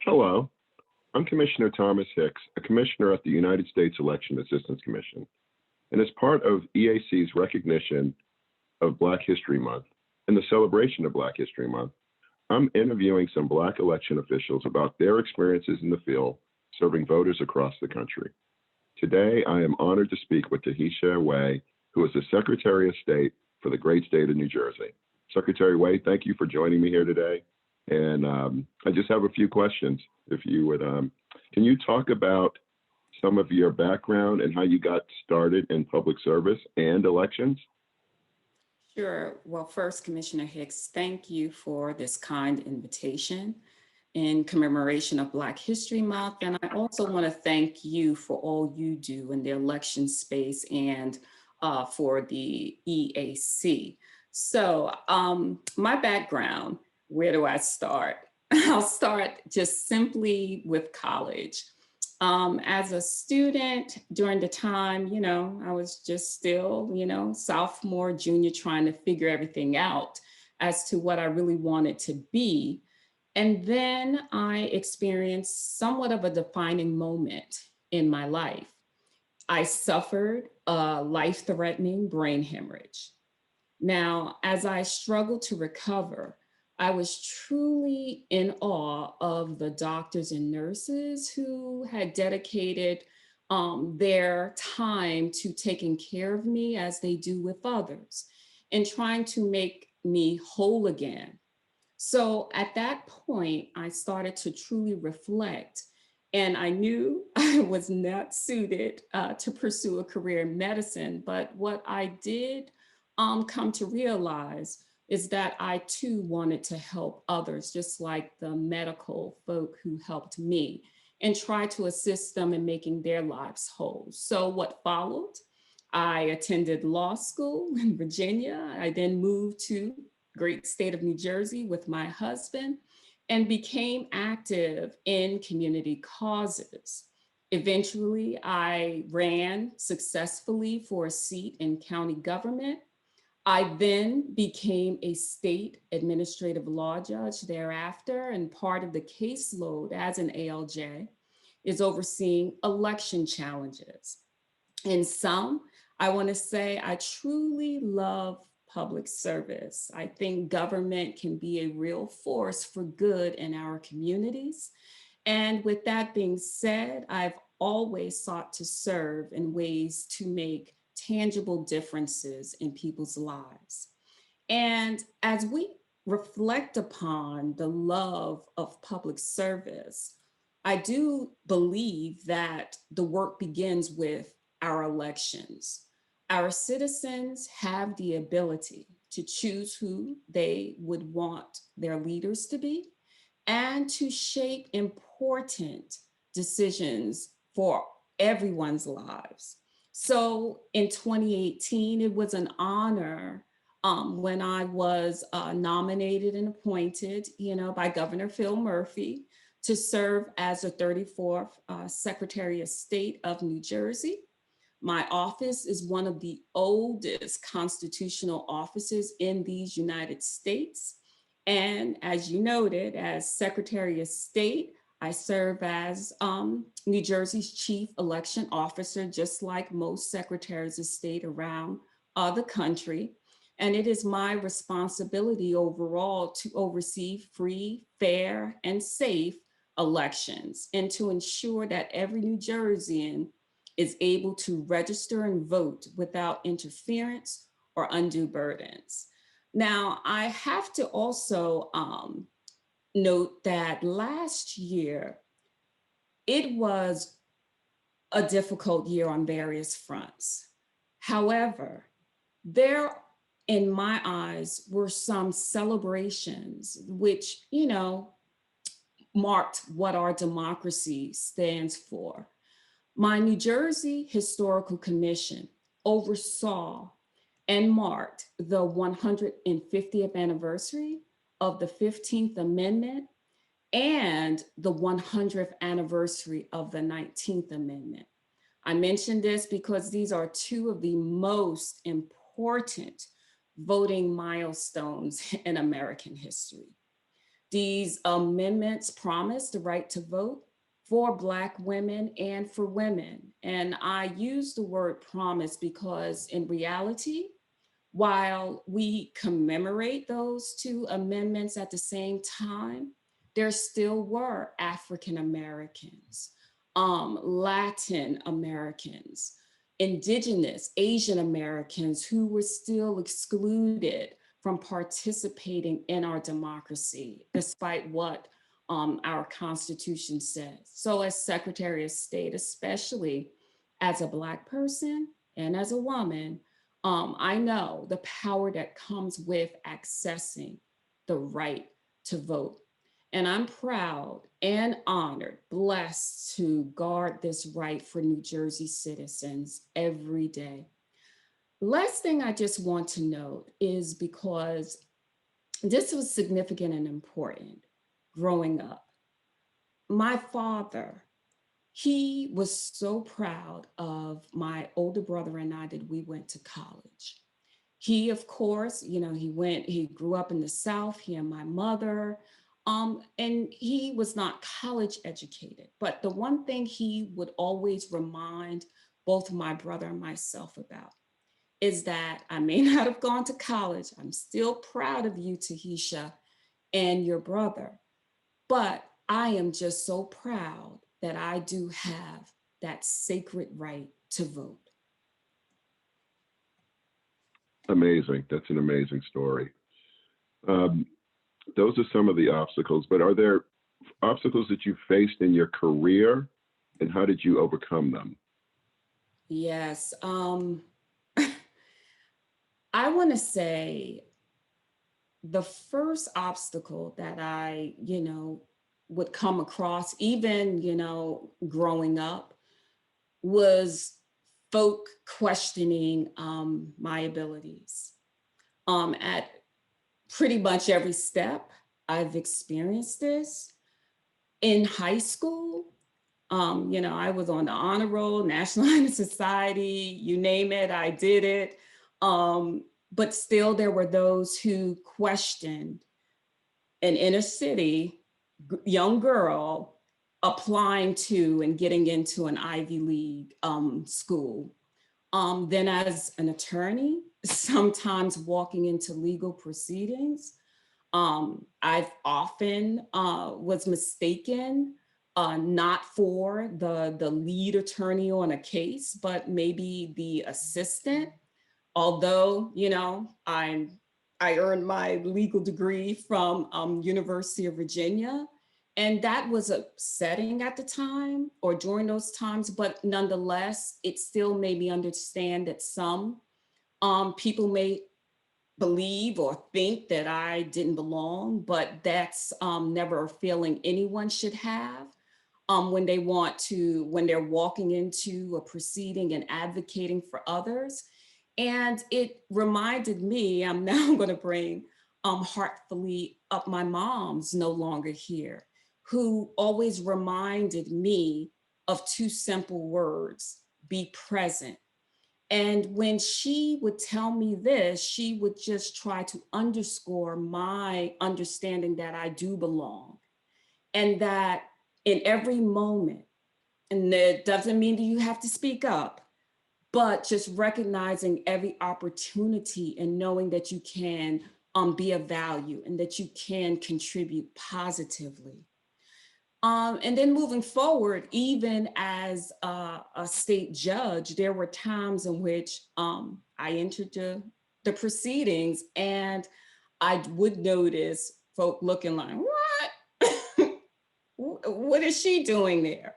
Hello, I'm Commissioner Thomas Hicks, a commissioner at the United States Election Assistance Commission. And as part of EAC's recognition of Black History Month and the celebration of Black History Month, I'm interviewing some Black election officials about their experiences in the field serving voters across the country. Today, I am honored to speak with Tahesha Way, who is the Secretary of State for the great state of New Jersey. Secretary Way, thank you for joining me here today. And I just have a few questions. If you would, can you talk about some of your background and how you got started in public service and elections? Sure. Well, first, Commissioner Hicks, thank you for this kind invitation in commemoration of Black History Month. And I also want to thank you for all you do in the election space and for the EAC. So my background, where do I start? I'll start just simply with college. As a student during the time, I was just still, sophomore, junior, trying to figure everything out as to what I really wanted to be. And then I experienced somewhat of a defining moment in my life. I suffered a life-threatening brain hemorrhage. Now, as I struggled to recover, I was truly in awe of the doctors and nurses who had dedicated their time to taking care of me as they do with others and trying to make me whole again. So at that point, I started to truly reflect, and I knew I was not suited to pursue a career in medicine. But what I did come to realize is that I too wanted to help others, just like the medical folk who helped me, and try to assist them in making their lives whole. So what followed? I attended law school in Virginia. I then moved to great state of New Jersey with my husband and became active in community causes. Eventually, I ran successfully for a seat in county government. I then became a state administrative law judge thereafter, and part of the caseload as an ALJ is overseeing election challenges. In sum, I want to say I truly love public service. I think government can be a real force for good in our communities. And with that being said, I've always sought to serve in ways to make tangible differences in people's lives. And as we reflect upon the love of public service, I do believe that the work begins with our elections. Our citizens have the ability to choose who they would want their leaders to be and to shape important decisions for everyone's lives. So in 2018, it was an honor when I was nominated and appointed, by Governor Phil Murphy to serve as the 34th Secretary of State of New Jersey. My office is one of the oldest constitutional offices in these United States. And as you noted, as Secretary of State, I serve as New Jersey's chief election officer, just like most secretaries of state around the country. And it is my responsibility overall to oversee free, fair, and safe elections and to ensure that every New Jerseyan is able to register and vote without interference or undue burdens. Now, I have to also note that last year, it was a difficult year on various fronts. However, there, in my eyes, were some celebrations which, marked what our democracy stands for. My New Jersey Historical Commission oversaw and marked the 150th anniversary of the 15th Amendment and the 100th anniversary of the 19th Amendment. I mention this because these are two of the most important voting milestones in American history. These amendments promise the right to vote for Black women and for women. And I use the word promise because in reality, while we commemorate those two amendments at the same time, there still were African Americans, Latin Americans, Indigenous, Asian Americans who were still excluded from participating in our democracy, despite what our Constitution says. So as Secretary of State, especially as a Black person and as a woman, I know the power that comes with accessing the right to vote. And I'm proud and honored, blessed to guard this right for New Jersey citizens every day. Last thing I just want to note is because this was significant and important growing up. My father, he was so proud of my older brother and I that we went to college. He, of course, he grew up in the South, he and my mother, and he was not college educated. But the one thing he would always remind both my brother and myself about is that I may not have gone to college. I'm still proud of you, Tahesha, and your brother. But I am just so proud that I do have that sacred right to vote. Amazing. That's an amazing story. Those are some of the obstacles, but are there obstacles that you faced in your career, and how did you overcome them? Yes. I want to say the first obstacle that I, would come across, even, growing up, was folk questioning my abilities. At pretty much every step, I've experienced this. In high school, I was on the honor roll, National Honor Society, you name it, I did it. But still, there were those who questioned an inner city young girl applying to and getting into an Ivy League school. Then as an attorney, sometimes walking into legal proceedings, I've often was mistaken not for the lead attorney on a case, but maybe the assistant. Although, I earned my legal degree from University of Virginia, and that was upsetting at the time or during those times, but nonetheless, it still made me understand that some people may believe or think that I didn't belong, but that's never a feeling anyone should have when they're walking into a proceeding and advocating for others. And it reminded me, I'm now going to bring heartfully up my mom's no longer here, who always reminded me of two simple words: be present. And when she would tell me this, she would just try to underscore my understanding that I do belong, and that in every moment, and it doesn't mean that you have to speak up, but just recognizing every opportunity and knowing that you can be of value and that you can contribute positively. And then moving forward, even as a state judge, there were times in which I entered the proceedings and I would notice folk looking like, what? What is she doing there?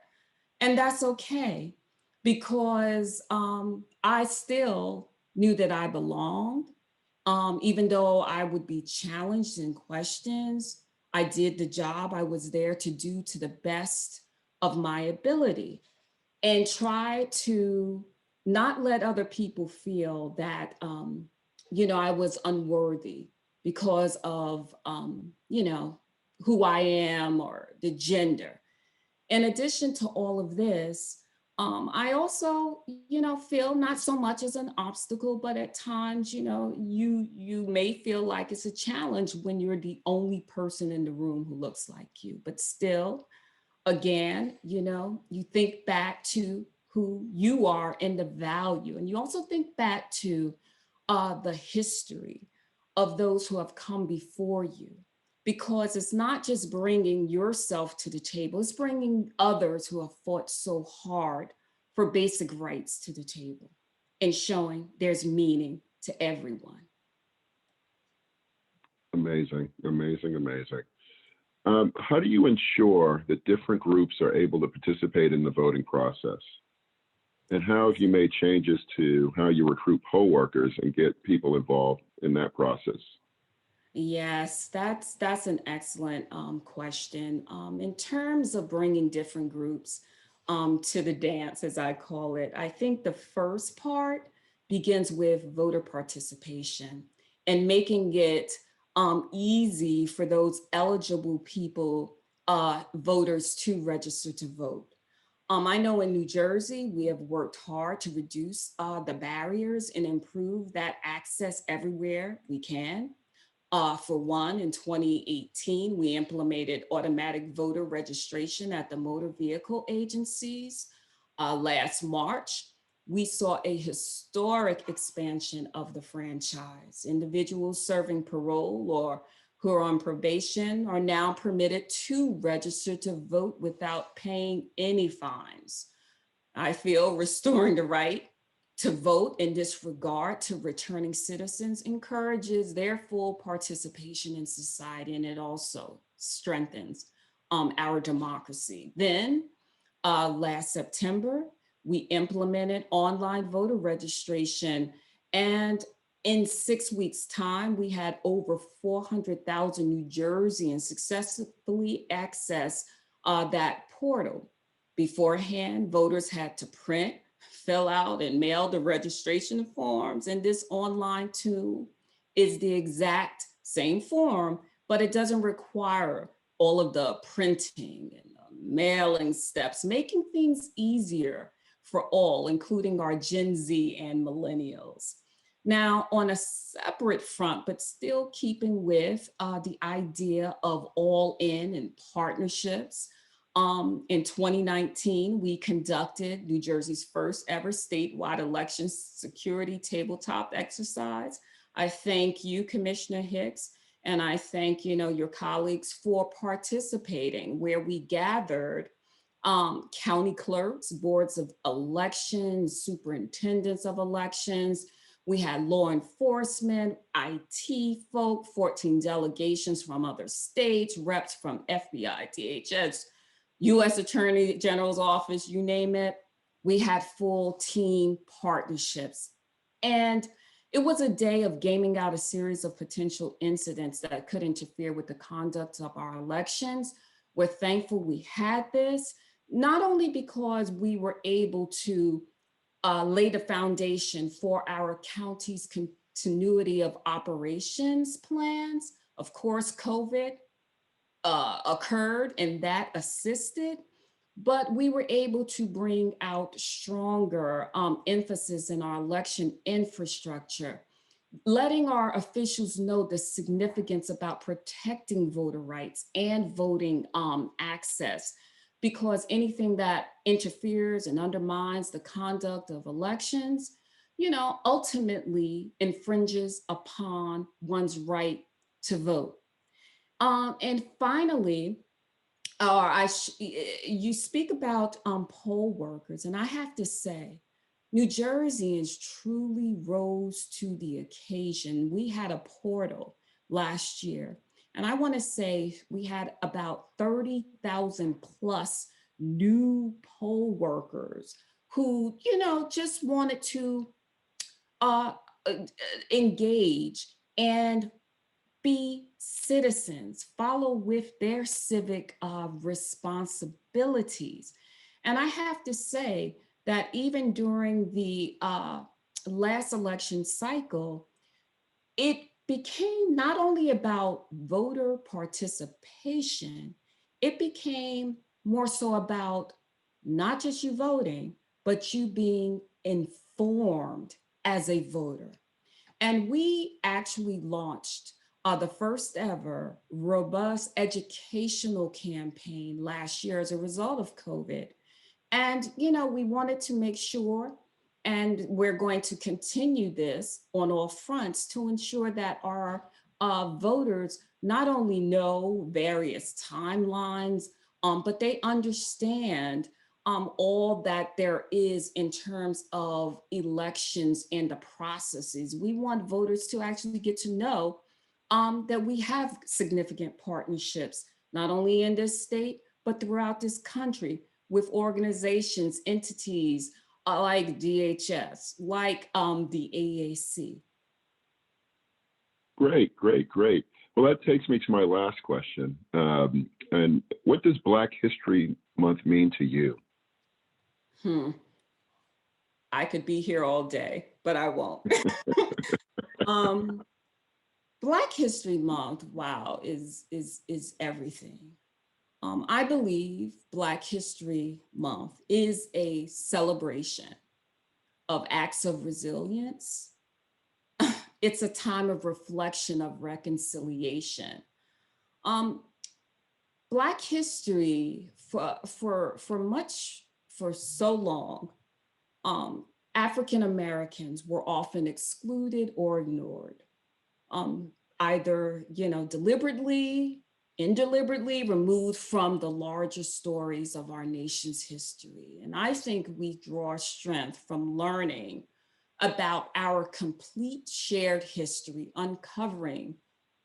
And that's okay, because I still knew that I belonged. Even though I would be challenged and questions, I did the job I was there to do to the best of my ability, and try to not let other people feel that, I was unworthy because of, who I am or the gender. In addition to all of this, I also, feel not so much as an obstacle, but at times, you may feel like it's a challenge when you're the only person in the room who looks like you. But still, again, you think back to who you are and the value, and you also think back to the history of those who have come before you, because it's not just bringing yourself to the table, it's bringing others who have fought so hard for basic rights to the table and showing there's meaning to everyone. Amazing, amazing, amazing. How do you ensure that different groups are able to participate in the voting process? And how have you made changes to how you recruit poll workers and get people involved in that process? Yes, that's an excellent question. In terms of bringing different groups to the dance, as I call it, I think the first part begins with voter participation and making it easy for those eligible people, voters, to register to vote. I know in New Jersey, we have worked hard to reduce the barriers and improve that access everywhere we can. For one, in 2018, we implemented automatic voter registration at the motor vehicle agencies. Last March, we saw a historic expansion of the franchise. Individuals serving parole or who are on probation are now permitted to register to vote without paying any fines. I feel restoring the right to vote in this regard to returning citizens encourages their full participation in society, and it also strengthens our democracy. Then last September, we implemented online voter registration, and in 6 weeks' time, we had over 400,000 New Jerseyans successfully access that portal. Beforehand, voters had to print, fill out, and mail the registration forms. And this online tool is the exact same form, but it doesn't require all of the printing and the mailing steps, making things easier for all, including our Gen Z and millennials. Now, on a separate front, but still keeping with the idea of all in and partnerships, in 2019, we conducted New Jersey's first ever statewide election security tabletop exercise. I thank you, Commissioner Hicks, and I thank your colleagues for participating, where we gathered county clerks, boards of elections, superintendents of elections. We had law enforcement, IT folk, 14 delegations from other states, reps from FBI, DHS, U.S. Attorney General's office, you name it. We had full team partnerships. And it was a day of gaming out a series of potential incidents that could interfere with the conduct of our elections. We're thankful we had this, not only because we were able to lay the foundation for our county's continuity of operations plans. Of course, COVID occurred and that assisted, but we were able to bring out stronger emphasis in our election infrastructure, letting our officials know the significance about protecting voter rights and voting access, because anything that interferes and undermines the conduct of elections, ultimately infringes upon one's right to vote. And finally, you speak about poll workers, and I have to say, New Jerseyans truly rose to the occasion. We had a portal last year, and I want to say we had about 30,000 plus new poll workers who, just wanted to engage and be citizens, follow with their civic responsibilities. And I have to say that even during the last election cycle, it became not only about voter participation, it became more so about not just you voting, but you being informed as a voter. And we actually launched the first ever robust educational campaign last year as a result of COVID. And, we wanted to make sure, and we're going to continue this on all fronts to ensure that our voters not only know various timelines, but they understand all that there is in terms of elections and the processes. We want voters to actually get to know that we have significant partnerships, not only in this state, but throughout this country with organizations, entities like DHS, like the EAC. Great, great, great. Well, that takes me to my last question. And what does Black History Month mean to you? I could be here all day, but I won't. Black History Month, wow, is everything. I believe Black History Month is a celebration of acts of resilience. It's a time of reflection, of reconciliation. Black history for so long, African Americans were often excluded or ignored, either deliberately, indeliberately removed from the larger stories of our nation's history. And I think we draw strength from learning about our complete shared history, uncovering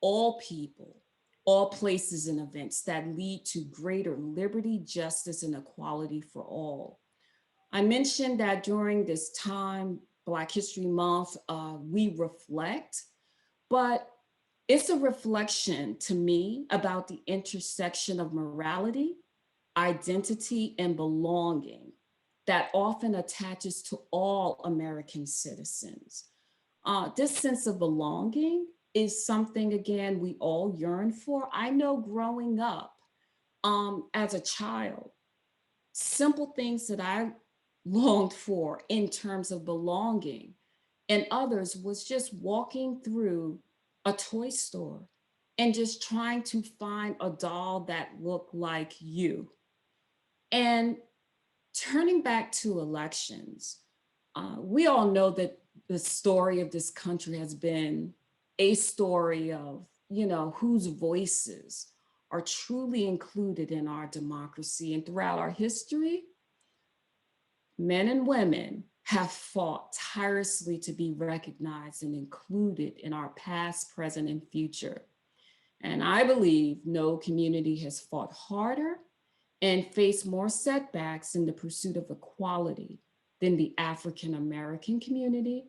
all people, all places and events that lead to greater liberty, justice, and equality for all. I mentioned that during this time, Black History Month, we reflect, but it's a reflection to me about the intersection of morality, identity, and belonging that often attaches to all American citizens. This sense of belonging is something, again, we all yearn for. I know growing up as a child, simple things that I longed for in terms of belonging and others was just walking through a toy store and just trying to find a doll that looked like you. And turning back to elections, we all know that the story of this country has been a story of, whose voices are truly included in our democracy. And throughout our history, men and women have fought tirelessly to be recognized and included in our past, present, and future. And I believe no community has fought harder and faced more setbacks in the pursuit of equality than the African American community.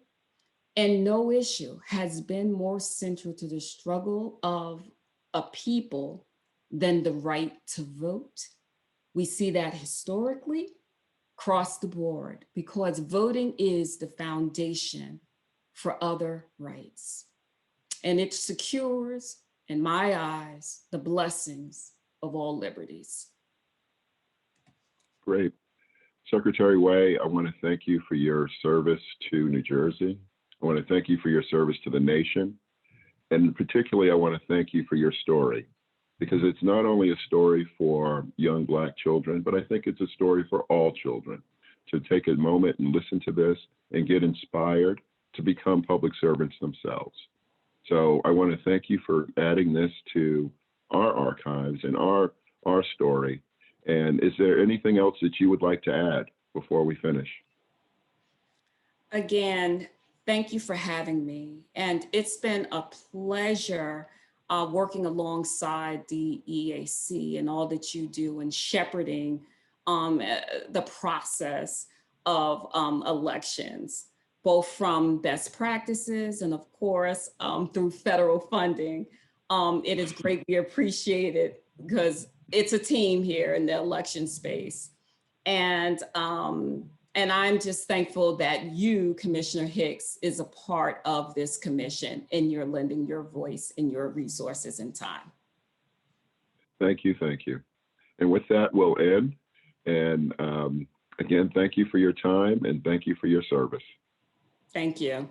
And no issue has been more central to the struggle of a people than the right to vote. We see that historically across the board because voting is the foundation for other rights. And it secures, in my eyes, the blessings of all liberties. Great. Secretary Way, I want to thank you for your service to New Jersey. I want to thank you for your service to the nation. And particularly, I want to thank you for your story, because it's not only a story for young Black children, but I think it's a story for all children to take a moment and listen to this and get inspired to become public servants themselves. So I want to thank you for adding this to our archives and our story. And is there anything else that you would like to add before we finish? Again, thank you for having me. And it's been a pleasure working alongside the EAC and all that you do in shepherding the process of elections, both from best practices and of course through federal funding. It is greatly appreciated because it's a team here in the election space. And I'm just thankful that you, Commissioner Hicks, is a part of this commission and you're lending your voice and your resources and time. Thank you, thank you. And with that, we'll end. And Again, thank you for your time and thank you for your service. Thank you.